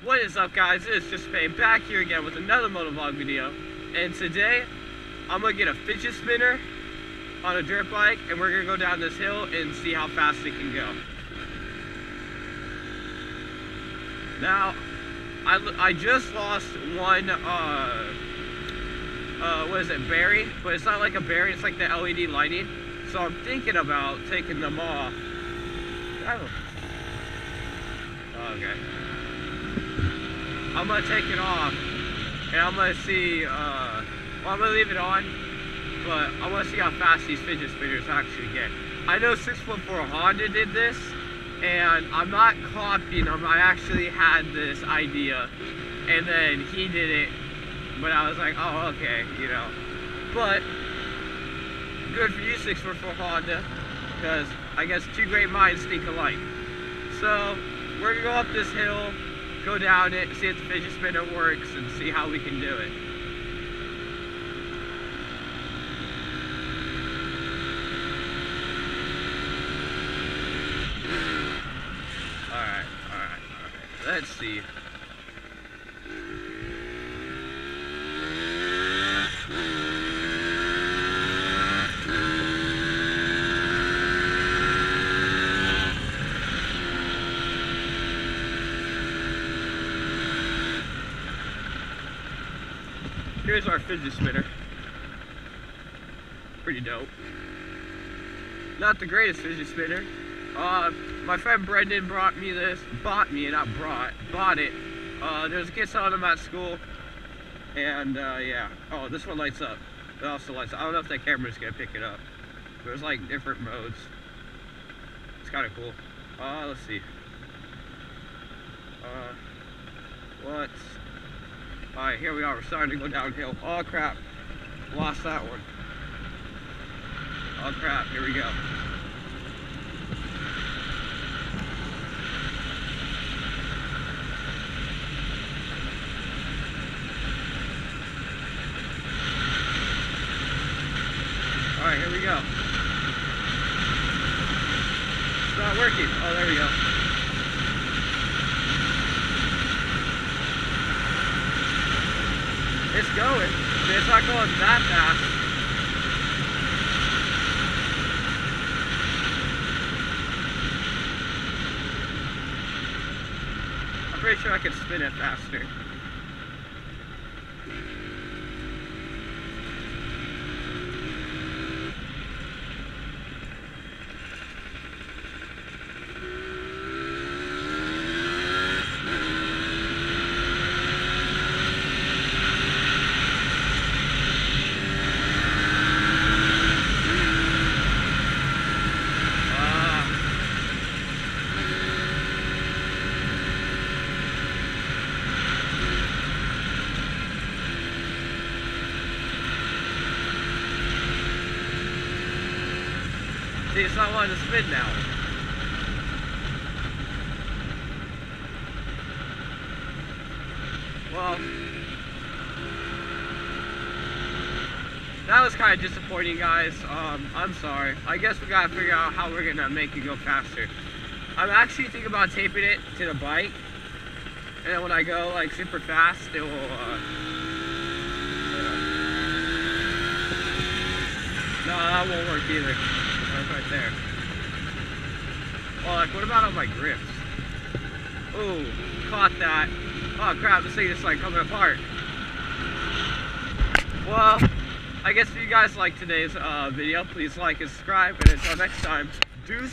What is up, guys? It's just Fame back here again with another motovlog video, and today I'm gonna get a fidget spinner on a dirt bike and we're gonna go down this hill and see how fast it can go. Now I just lost one what is it, berry, but it's not like a berry, it's like the LED lighting, so I'm thinking about taking them off. Okay, I'm gonna take it off and I'm gonna see, well, I'm gonna leave it on, but I wanna see how fast these fidget spinners actually get. I know 614 Honda did this, and I'm not copying him. I actually had this idea, and then he did it, but I was like, oh, okay, you know. But good for you, 614 Honda, because I guess two great minds think alike. So we're gonna go up this hill, go down it, see if the fidget spinner works, and see how we can do it. Alright. Let's see. Here's our fidget spinner. Pretty dope. Not the greatest fidget spinner. My friend Brendan bought it. There's a kid selling them at school. And yeah. Oh, this one lights up. It also lights up. I don't know if that camera's gonna pick it up. There's like different modes. It's kind of cool. Let's see. What? Alright, here we are. We're starting to go downhill. Oh crap. Lost that one. Oh crap. Here we go. Alright, here we go. It's not working. Oh, there we go. It's going, but it's not going that fast. I'm pretty sure I can spin it faster. See, it's not wanting to spin now. Well, that was kind of disappointing, guys. I'm sorry. I guess we gotta figure out how we're gonna make it go faster. I'm actually thinking about taping it to the bike, and then when I go like super fast, it will, no, that won't work either. That's right there. Well, like, what about on my grips? Ooh, caught that. Oh crap, this thing is like coming apart. Well, I guess if you guys liked today's video, please like and subscribe, and until next time, deuce.